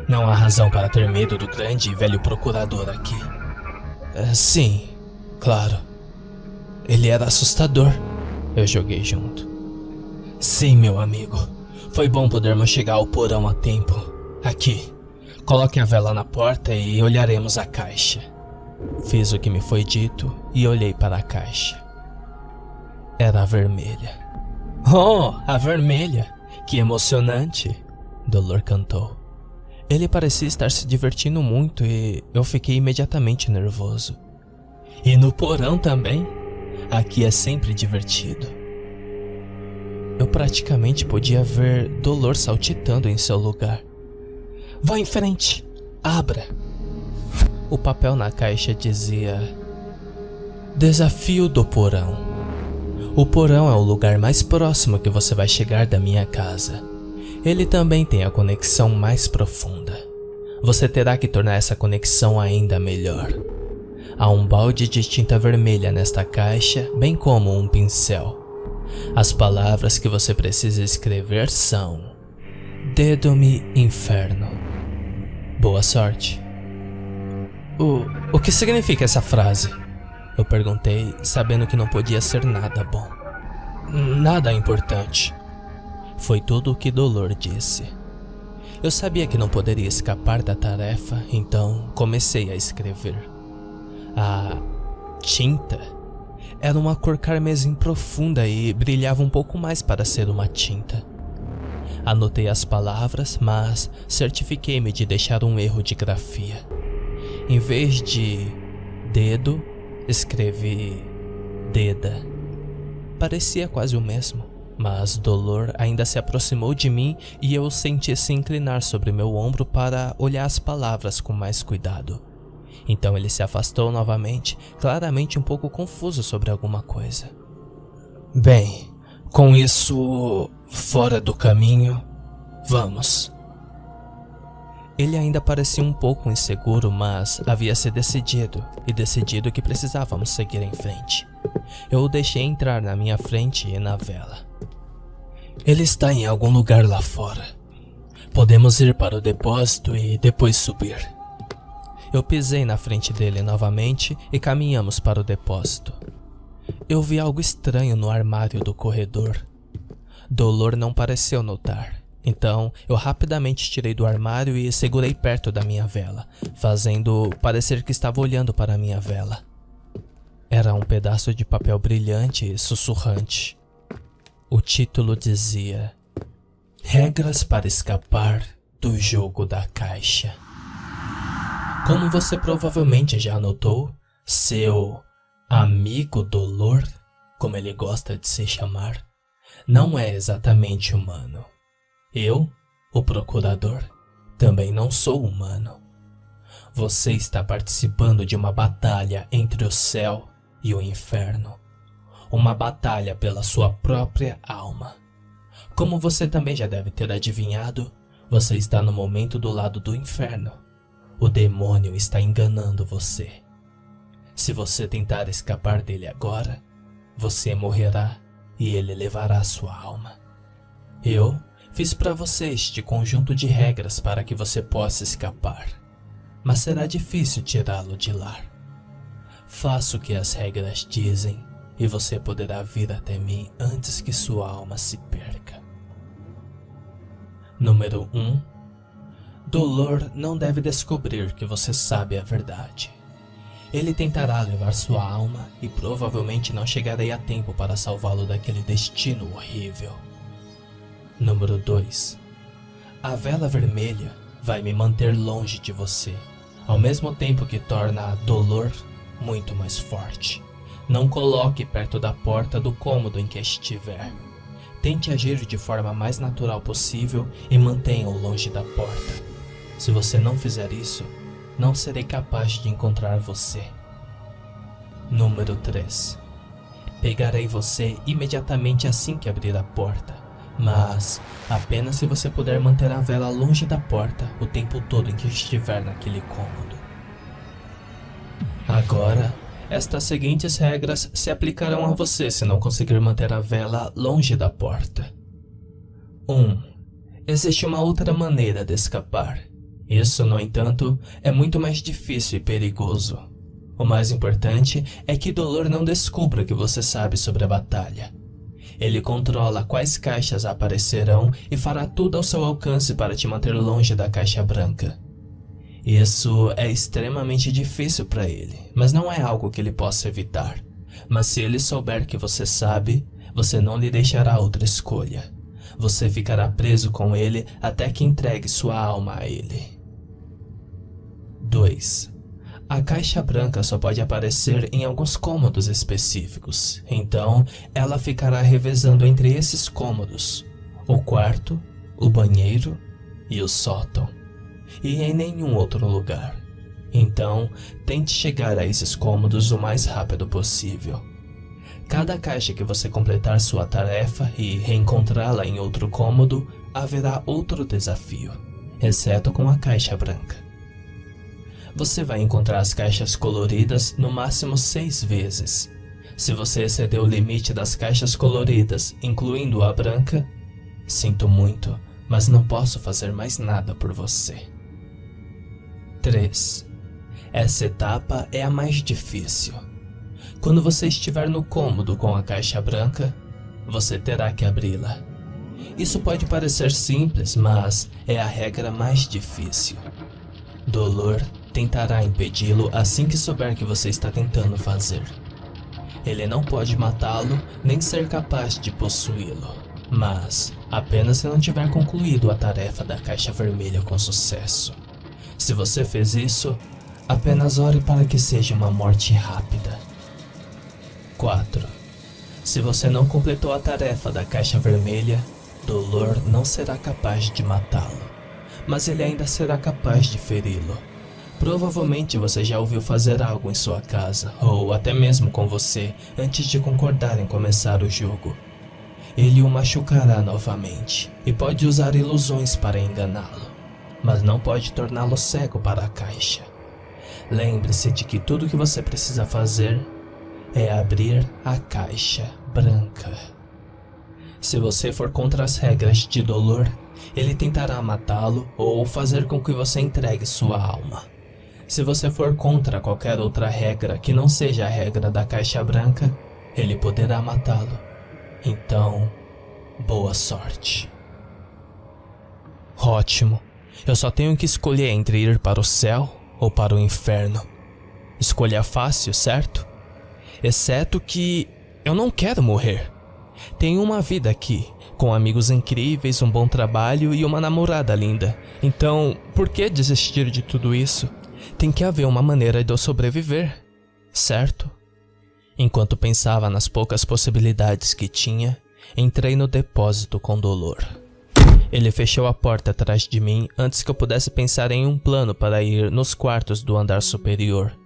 Não há razão para ter medo do grande e velho procurador aqui. Sim, claro. Ele era assustador. Eu joguei junto. Sim, meu amigo. Foi bom podermos chegar ao porão a tempo. Aqui, coloque a vela na porta e olharemos a caixa. Fiz o que me foi dito e olhei para a caixa. Era a vermelha. Oh, a vermelha! Que emocionante, Dolor cantou. Ele parecia estar se divertindo muito e eu fiquei imediatamente nervoso. E no porão também? Aqui é sempre divertido. Eu praticamente podia ver Dolor saltitando em seu lugar. Vá em frente, abra. O papel na caixa dizia: Desafio do porão. O porão é o lugar mais próximo que você vai chegar da minha casa. Ele também tem a conexão mais profunda. Você terá que tornar essa conexão ainda melhor. Há um balde de tinta vermelha nesta caixa, bem como um pincel. As palavras que você precisa escrever são: Dedo-me inferno. Boa sorte. O que significa essa frase? Eu perguntei, sabendo que não podia ser nada bom. Nada importante. Foi tudo o que Dolor disse. Eu sabia que não poderia escapar da tarefa, então comecei a escrever. A tinta era uma cor carmesim profunda e brilhava um pouco mais para ser uma tinta. Anotei as palavras, mas certifiquei-me de deixar um erro de grafia. Em vez de dedo, escrevi deda. Parecia quase o mesmo, mas Dolor ainda se aproximou de mim e eu o senti se inclinar sobre meu ombro para olhar as palavras com mais cuidado. Então ele se afastou novamente, claramente um pouco confuso sobre alguma coisa. Bem, com isso fora do caminho, vamos. Ele ainda parecia um pouco inseguro, mas havia se decidido que precisávamos seguir em frente. Eu o deixei entrar na minha frente e na vela. Ele está em algum lugar lá fora. Podemos ir para o depósito e depois subir. Eu pisei na frente dele novamente e caminhamos para o depósito. Eu vi algo estranho no armário do corredor. Dolor não pareceu notar. Então, eu rapidamente tirei do armário e segurei perto da minha vela, fazendo parecer que estava olhando para a minha vela. Era um pedaço de papel brilhante e sussurrante. O título dizia: Regras para escapar do jogo da caixa. Como você provavelmente já notou, seu amigo Dolor, como ele gosta de se chamar, não é exatamente humano. Eu, o procurador, também não sou humano. Você está participando de uma batalha entre o céu e o inferno. Uma batalha pela sua própria alma. Como você também já deve ter adivinhado, você está no momento do lado do inferno. O demônio está enganando você. Se você tentar escapar dele agora, você morrerá e ele levará sua alma. Eu fiz para você este conjunto de regras para que você possa escapar, mas será difícil tirá-lo de lá. Faça o que as regras dizem e você poderá vir até mim antes que sua alma se perca. Número 1. Dolor não deve descobrir que você sabe a verdade. Ele tentará levar sua alma e provavelmente não chegarei a tempo para salvá-lo daquele destino horrível. Número 2. A vela vermelha vai me manter longe de você, ao mesmo tempo que torna a Dolor muito mais forte. Não coloque perto da porta do cômodo em que estiver. Tente agir de forma mais natural possível e mantenha-o longe da porta. Se você não fizer isso, não serei capaz de encontrar você. Número 3. Pegarei você imediatamente assim que abrir a porta. Mas apenas se você puder manter a vela longe da porta o tempo todo em que estiver naquele cômodo. Agora, estas seguintes regras se aplicarão a você se não conseguir manter a vela longe da porta. 1. Existe uma outra maneira de escapar. Isso, no entanto, é muito mais difícil e perigoso. O mais importante é que Dolor não descubra que você sabe sobre a batalha. Ele controla quais caixas aparecerão e fará tudo ao seu alcance para te manter longe da caixa branca. Isso é extremamente difícil para ele, mas não é algo que ele possa evitar. Mas se ele souber que você sabe, você não lhe deixará outra escolha. você ficará preso com ele até que entregue sua alma a ele. 2. A caixa branca só pode aparecer em alguns cômodos específicos, então ela ficará revezando entre esses cômodos, o quarto, o banheiro e o sótão, e em nenhum outro lugar. Então, tente chegar a esses cômodos o mais rápido possível. Cada caixa que você completar sua tarefa e reencontrá-la em outro cômodo, haverá outro desafio, exceto com a caixa branca. Você vai encontrar as caixas coloridas no máximo 6 vezes. Se você exceder o limite das caixas coloridas, incluindo a branca, sinto muito, mas não posso fazer mais nada por você. 3. Essa etapa é a mais difícil. Quando você estiver no cômodo com a caixa branca, você terá que abri-la. Isso pode parecer simples, mas é a regra mais difícil. Dolor tentará impedi-lo assim que souber que você está tentando fazer. Ele não pode matá-lo nem ser capaz de possuí-lo, mas apenas se não tiver concluído a tarefa da caixa vermelha com sucesso. Se você fez isso, apenas ore para que seja uma morte rápida. 4. Se você não completou a tarefa da caixa vermelha, Dolor não será capaz de matá-lo, mas ele ainda será capaz de feri-lo. Provavelmente você já ouviu fazer algo em sua casa, ou até mesmo com você, antes de concordar em começar o jogo. Ele o machucará novamente, e pode usar ilusões para enganá-lo, mas não pode torná-lo cego para a caixa. Lembre-se de que tudo o que você precisa fazer é abrir a caixa branca. Se você for contra as regras de Dolor, ele tentará matá-lo ou fazer com que você entregue sua alma. Se você for contra qualquer outra regra que não seja a regra da caixa branca, ele poderá matá-lo. Então, boa sorte. Ótimo. Eu só tenho que escolher entre ir para o céu ou para o inferno. Escolha fácil, certo? Exceto que eu não quero morrer. Tenho uma vida aqui, com amigos incríveis, um bom trabalho e uma namorada linda. Então, por que desistir de tudo isso? Tem que haver uma maneira de eu sobreviver, certo? Enquanto pensava nas poucas possibilidades que tinha, entrei no depósito com Dolor. Ele fechou a porta atrás de mim antes que eu pudesse pensar em um plano para ir nos quartos do andar superior.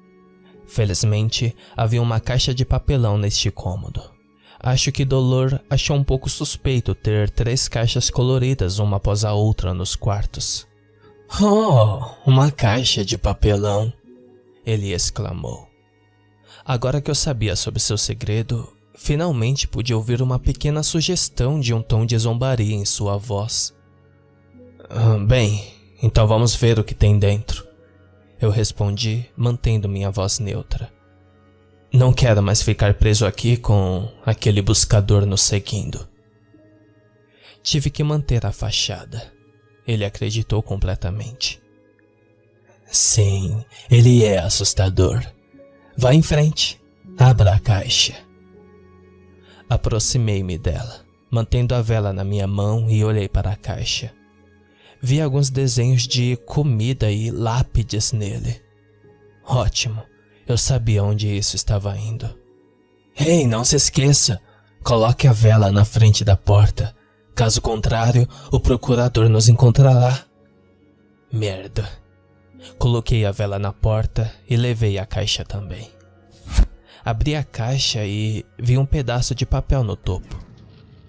Felizmente, havia uma caixa de papelão neste cômodo. Acho que Dolor achou um pouco suspeito ter 3 caixas coloridas uma após a outra nos quartos. Oh, uma caixa de papelão, ele exclamou. Agora que eu sabia sobre seu segredo, finalmente pude ouvir uma pequena sugestão de um tom de zombaria em sua voz. Bem, então vamos ver o que tem dentro, eu respondi, mantendo minha voz neutra. Não quero mais ficar preso aqui com aquele buscador nos seguindo. Tive que manter a fachada. Ele acreditou completamente. Sim, ele é assustador. Vá em frente. Abra a caixa. Aproximei-me dela, mantendo a vela na minha mão e olhei para a caixa. Vi alguns desenhos de comida e lápides nele. Ótimo. Eu sabia onde isso estava indo. Ei, não se esqueça. Coloque a vela na frente da porta. Caso contrário, o procurador nos encontrará. Merda. Coloquei a vela na porta e levei a caixa também. Abri a caixa e vi um pedaço de papel no topo.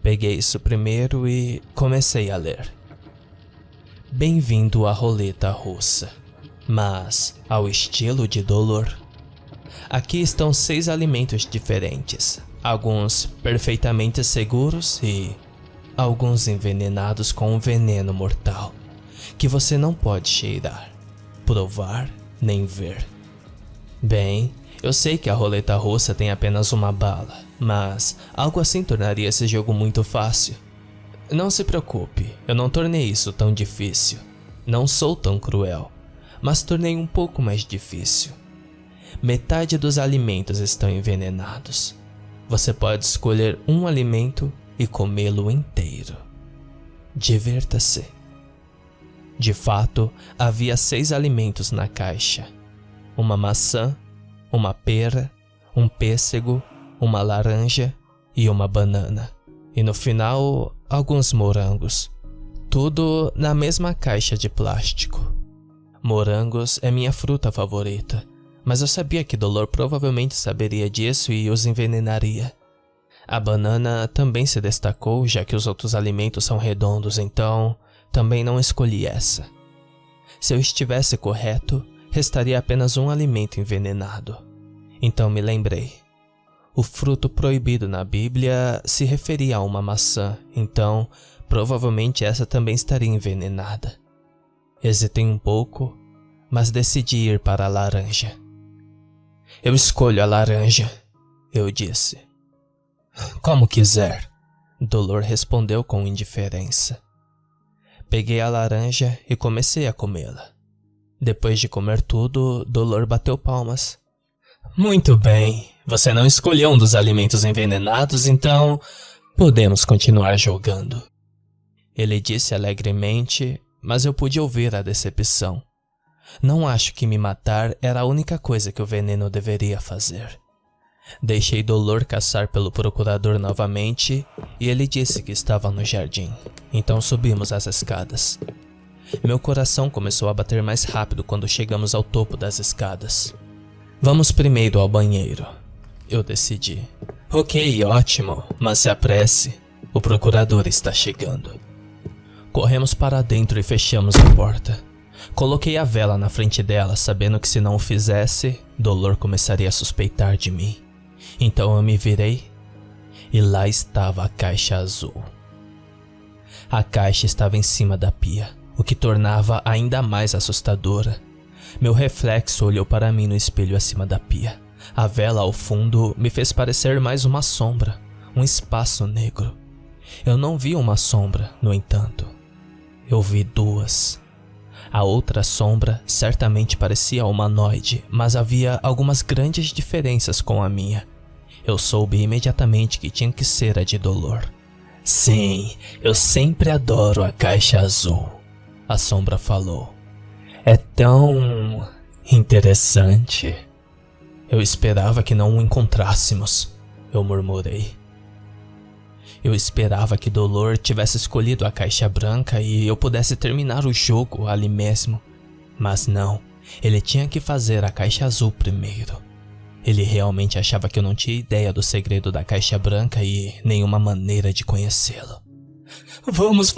Peguei isso primeiro e comecei a ler. Bem-vindo à roleta russa, mas ao estilo de Dolor. Aqui estão 6 alimentos diferentes, alguns perfeitamente seguros e alguns envenenados com um veneno mortal, que você não pode cheirar, provar nem ver. Bem, eu sei que a roleta russa tem apenas uma bala, mas algo assim tornaria esse jogo muito fácil. Não se preocupe, eu não tornei isso tão difícil. Não sou tão cruel, mas tornei um pouco mais difícil. Metade dos alimentos estão envenenados. Você pode escolher um alimento e comê-lo inteiro. divirta-se. De fato, havia 6 alimentos na caixa. Uma maçã, uma pera, um pêssego, uma laranja e uma banana. E no final, alguns morangos. Tudo na mesma caixa de plástico. Morangos é minha fruta favorita, mas eu sabia que Dolor provavelmente saberia disso e os envenenaria. A banana também se destacou, já que os outros alimentos são redondos, então também não escolhi essa. Se eu estivesse correto, restaria apenas um alimento envenenado. Então me lembrei. O fruto proibido na Bíblia se referia a uma maçã, então provavelmente essa também estaria envenenada. Hesitei um pouco, mas decidi ir para a laranja. Eu escolho a laranja, eu disse. Como quiser, Dolor respondeu com indiferença. Peguei a laranja e comecei a comê-la. Depois de comer tudo, Dolor bateu palmas. Muito bem, você não escolheu um dos alimentos envenenados, então podemos continuar jogando. Ele disse alegremente, mas eu pude ouvir a decepção. Não acho que me matar era a única coisa que o veneno deveria fazer. Deixei Dolor caçar pelo procurador novamente e ele disse que estava no jardim. Então subimos as escadas. Meu coração começou a bater mais rápido quando chegamos ao topo das escadas. Vamos primeiro ao banheiro, eu decidi. Ok, ótimo, mas se apresse. O procurador está chegando. Corremos para dentro e fechamos a porta. Coloquei a vela na frente dela, sabendo que se não o fizesse, Dolor começaria a suspeitar de mim. Então eu me virei e lá estava a caixa azul. A caixa estava em cima da pia, o que tornava ainda mais assustadora. Meu reflexo olhou para mim no espelho acima da pia. A vela ao fundo me fez parecer mais uma sombra, um espaço negro. Eu não vi uma sombra, no entanto. Eu vi 2. A outra sombra certamente parecia humanoide, mas havia algumas grandes diferenças com a minha. Eu soube imediatamente que tinha que ser a de Dolor. Sim, eu sempre adoro a caixa azul, a sombra falou. É tão interessante. Eu esperava que não o encontrássemos, eu murmurei. Eu esperava que Dolor tivesse escolhido a caixa branca e eu pudesse terminar o jogo ali mesmo. Mas não, ele tinha que fazer a caixa azul primeiro. Ele realmente achava que eu não tinha ideia do segredo da caixa branca e nenhuma maneira de conhecê-lo. Vamos,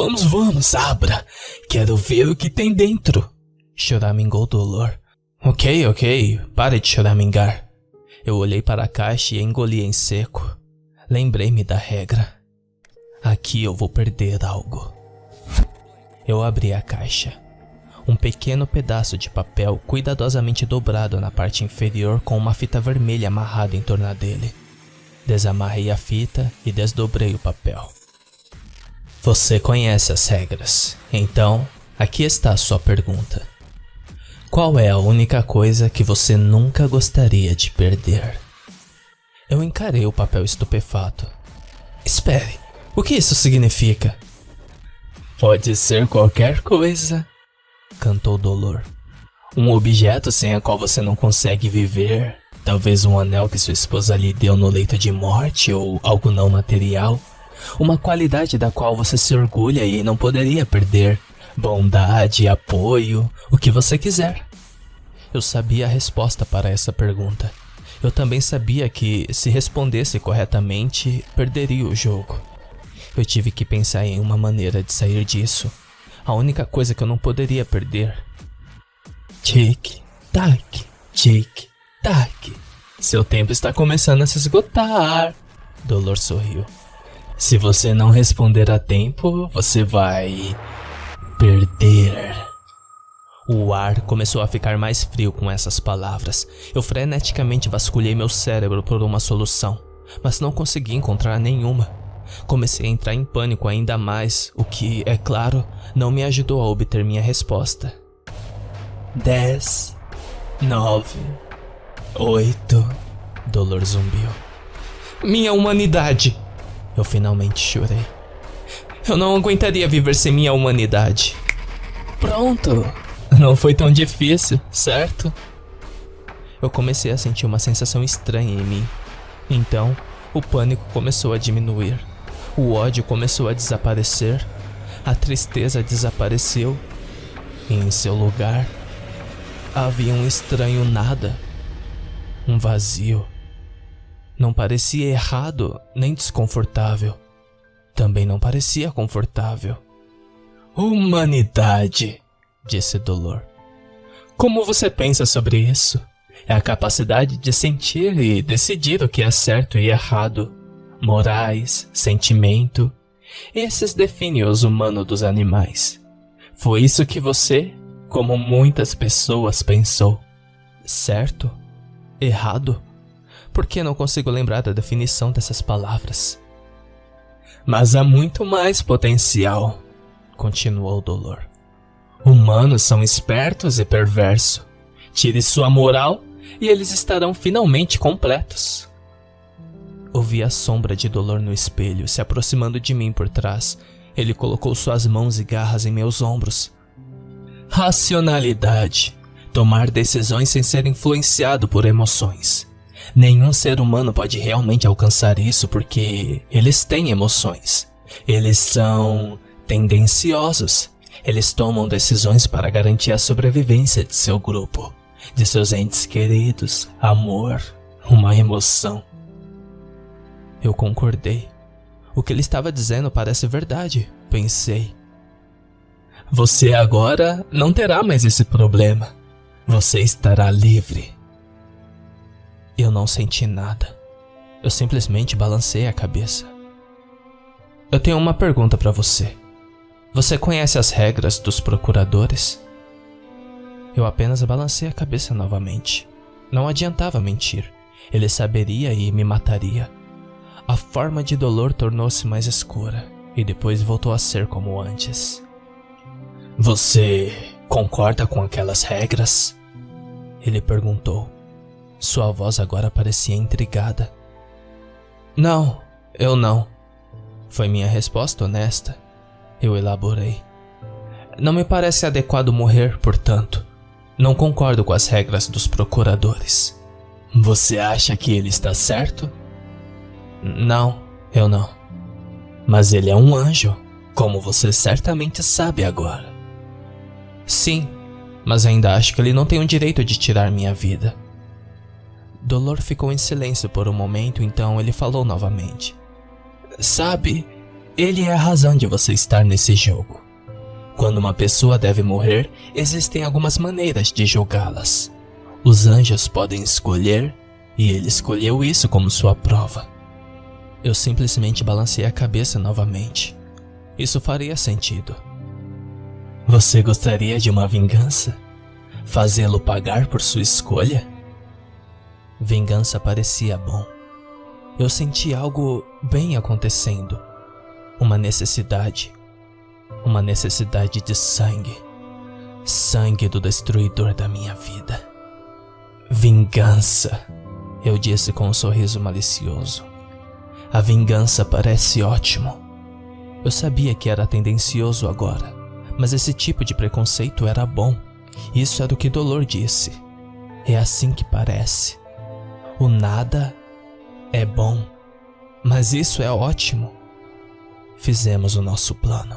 abra! Quero ver o que tem dentro! Choramingou Dolor. Ok, pare de choramingar. Eu olhei para a caixa e engoli em seco. Lembrei-me da regra. Aqui eu vou perder algo. Eu abri a caixa. Um pequeno pedaço de papel cuidadosamente dobrado na parte inferior com uma fita vermelha amarrada em torno dele. Desamarrei a fita e desdobrei o papel. Você conhece as regras, então aqui está a sua pergunta. Qual é a única coisa que você nunca gostaria de perder? Eu encarei o papel estupefato. Espere, o que isso significa? Pode ser qualquer coisa, cantou Dolor. Um objeto sem a qual você não consegue viver, talvez um anel que sua esposa lhe deu no leito de morte ou algo não material. Uma qualidade da qual você se orgulha e não poderia perder. Bondade, apoio, o que você quiser. Eu sabia a resposta para essa pergunta. Eu também sabia que, se respondesse corretamente, perderia o jogo. Eu tive que pensar em uma maneira de sair disso. A única coisa que eu não poderia perder. Tic-tac, tic-tac. Seu tempo está começando a se esgotar. Dolor sorriu. Se você não responder a tempo, você vai perder. O ar começou a ficar mais frio com essas palavras. Eu freneticamente vasculhei meu cérebro por uma solução, mas não consegui encontrar nenhuma. Comecei a entrar em pânico ainda mais, o que, é claro, não me ajudou a obter minha resposta. 10, 9, 8... Dolor zumbiu. Minha humanidade! Eu finalmente chorei. Eu não aguentaria viver sem minha humanidade. Pronto. Não foi tão difícil, certo? Eu comecei a sentir uma sensação estranha em mim. Então, o pânico começou a diminuir. O ódio começou a desaparecer. A tristeza desapareceu. E em seu lugar, havia um estranho nada. Um vazio. Não parecia errado nem desconfortável. Também não parecia confortável. Humanidade, disse Dolor. Como você pensa sobre isso? É a capacidade de sentir e decidir o que é certo e errado. Morais, sentimento. Esses definem os humanos dos animais. Foi isso que você, como muitas pessoas, pensou. Certo? Errado? Por que não consigo lembrar da definição dessas palavras? Mas há muito mais potencial, continuou o Dolor. Humanos são espertos e perversos. Tire sua moral e eles estarão finalmente completos. Ouvi a sombra de Dolor no espelho se aproximando de mim por trás. Ele colocou suas mãos e garras em meus ombros. Racionalidade. Tomar decisões sem ser influenciado por emoções. Nenhum ser humano pode realmente alcançar isso porque eles têm emoções. Eles são tendenciosos. Eles tomam decisões para garantir a sobrevivência de seu grupo, de seus entes queridos, amor, uma emoção. Eu concordei. O que ele estava dizendo parece verdade, pensei. Você agora não terá mais esse problema. Você estará livre. Eu não senti nada. Eu simplesmente balancei a cabeça. Eu tenho uma pergunta para você. Você conhece as regras dos procuradores? Eu apenas balancei a cabeça novamente. Não adiantava mentir. Ele saberia e me mataria. A forma de Dolor tornou-se mais escura e depois voltou a ser como antes. Você concorda com aquelas regras? Ele perguntou. Sua voz agora parecia intrigada. Não, eu não. Foi minha resposta honesta. Eu elaborei. Não me parece adequado morrer, portanto. Não concordo com as regras dos procuradores. Você acha que ele está certo? Não, eu não. Mas ele é um anjo, como você certamente sabe agora. Sim, mas ainda acho que ele não tem o direito de tirar minha vida. Dolor ficou em silêncio por um momento, então ele falou novamente. Sabe, ele é a razão de você estar nesse jogo. Quando uma pessoa deve morrer, existem algumas maneiras de julgá-las. Os anjos podem escolher, e ele escolheu isso como sua prova. Eu simplesmente balancei a cabeça novamente. Isso faria sentido. Você gostaria de uma vingança? Fazê-lo pagar por sua escolha? Vingança parecia bom. Eu senti algo bem acontecendo. Uma necessidade. Uma necessidade de sangue. Sangue do destruidor da minha vida. Vingança, eu disse com um sorriso malicioso. A vingança parece ótimo. Eu sabia que era tendencioso agora, mas esse tipo de preconceito era bom. Isso era o que Dolor disse. É assim que parece. O nada é bom, mas isso é ótimo. Fizemos o nosso plano.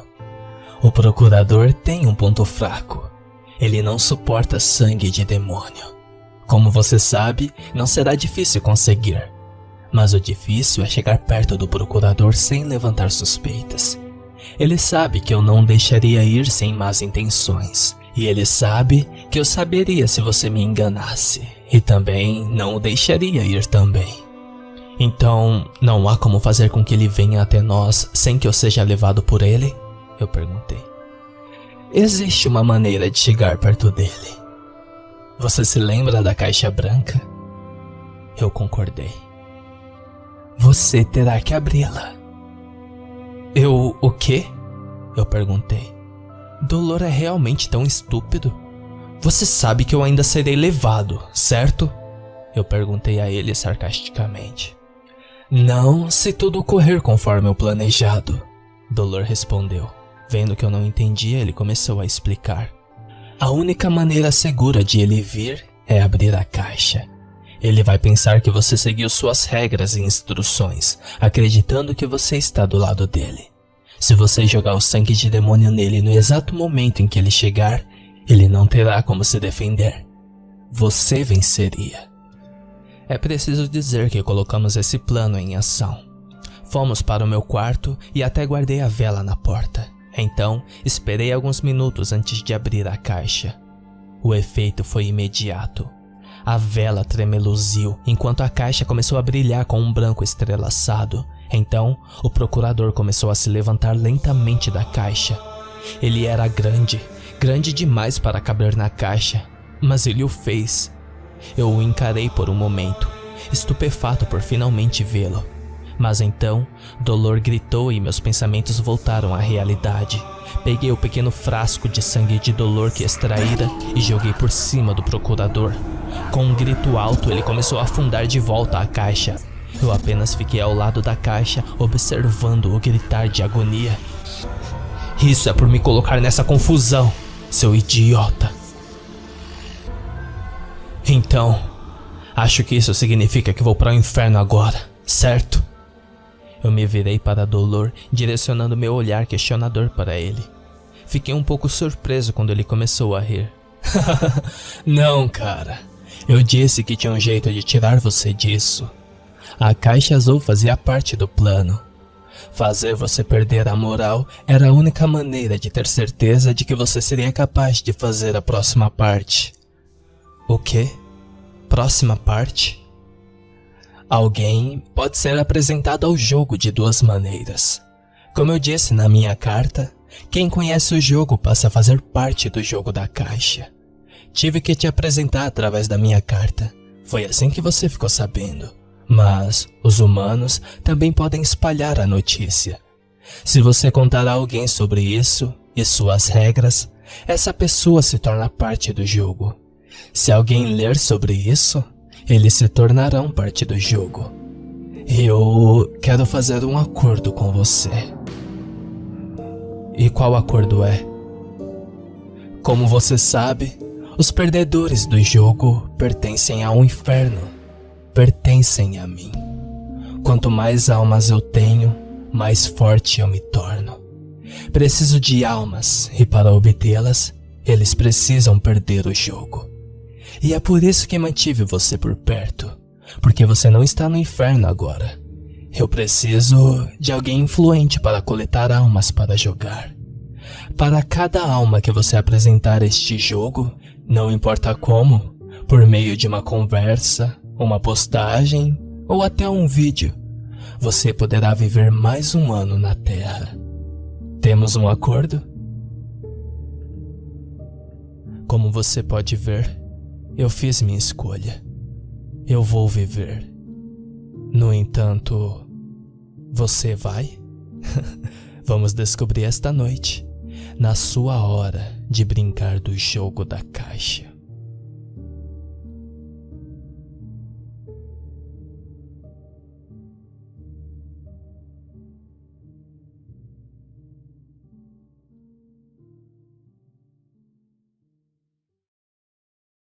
O procurador tem um ponto fraco. Ele não suporta sangue de demônio. Como você sabe, não será difícil conseguir. Mas o difícil é chegar perto do procurador sem levantar suspeitas. Ele sabe que eu não deixaria ir sem más intenções. E ele sabe que eu saberia se você me enganasse. E também não o deixaria ir também. Então, não há como fazer com que ele venha até nós sem que eu seja levado por ele? Eu perguntei. Existe uma maneira de chegar perto dele. Você se lembra da caixa branca? Eu concordei. Você terá que abri-la. O quê? Eu perguntei. Dolor é realmente tão estúpido? Você sabe que eu ainda serei levado, certo? Eu perguntei a ele sarcasticamente. Não, se tudo ocorrer conforme o planejado, Dolor respondeu. Vendo que eu não entendia, ele começou a explicar. A única maneira segura de ele vir é abrir a caixa. Ele vai pensar que você seguiu suas regras e instruções, acreditando que você está do lado dele. Se você jogar o sangue de demônio nele no exato momento em que ele chegar, ele não terá como se defender. Você venceria. É preciso dizer que colocamos esse plano em ação. Fomos para o meu quarto e até guardei a vela na porta. Então, esperei alguns minutos antes de abrir a caixa. O efeito foi imediato. A vela tremeluziu enquanto a caixa começou a brilhar com um branco estrelaçado. Então, o procurador começou a se levantar lentamente da caixa. Ele era grande demais para caber na caixa, mas ele o fez. Eu o encarei por um momento, estupefato por finalmente vê-lo. Mas então, Dolor gritou e meus pensamentos voltaram à realidade. Peguei o pequeno frasco de sangue de Dolor que extraíra e joguei por cima do procurador. Com um grito alto, ele começou a afundar de volta a caixa. Eu apenas fiquei ao lado da caixa, observando-o gritar de agonia. Isso é por me colocar nessa confusão, seu idiota. Então, acho que isso significa que vou para o inferno agora, certo? Eu me virei para Dolor, direcionando meu olhar questionador para ele. Fiquei um pouco surpreso quando ele começou a rir. Não, cara. Eu disse que tinha um jeito de tirar você disso. A caixa azul fazia parte do plano. Fazer você perder a moral era a única maneira de ter certeza de que você seria capaz de fazer a próxima parte. O quê? Próxima parte? Alguém pode ser apresentado ao jogo de duas maneiras. Como eu disse na minha carta, quem conhece o jogo passa a fazer parte do jogo da caixa. Tive que te apresentar através da minha carta. Foi assim que você ficou sabendo. Mas os humanos também podem espalhar a notícia. Se você contar a alguém sobre isso e suas regras, essa pessoa se torna parte do jogo. Se alguém ler sobre isso, eles se tornarão parte do jogo. Eu quero fazer um acordo com você. E qual acordo é? Como você sabe, os perdedores do jogo pertencem ao inferno. Pertencem a mim. Quanto mais almas eu tenho, mais forte eu me torno. Preciso de almas e para obtê-las, eles precisam perder o jogo. E é por isso que mantive você por perto, porque você não está no inferno agora. Eu preciso de alguém influente para coletar almas para jogar. Para cada alma que você apresentar este jogo, não importa como, por meio de uma conversa, uma postagem ou até um vídeo, você poderá viver mais um ano na Terra. Temos um acordo? Como você pode ver, eu fiz minha escolha. Eu vou viver. No entanto, você vai? Vamos descobrir esta noite, na sua hora de brincar do jogo da caixa.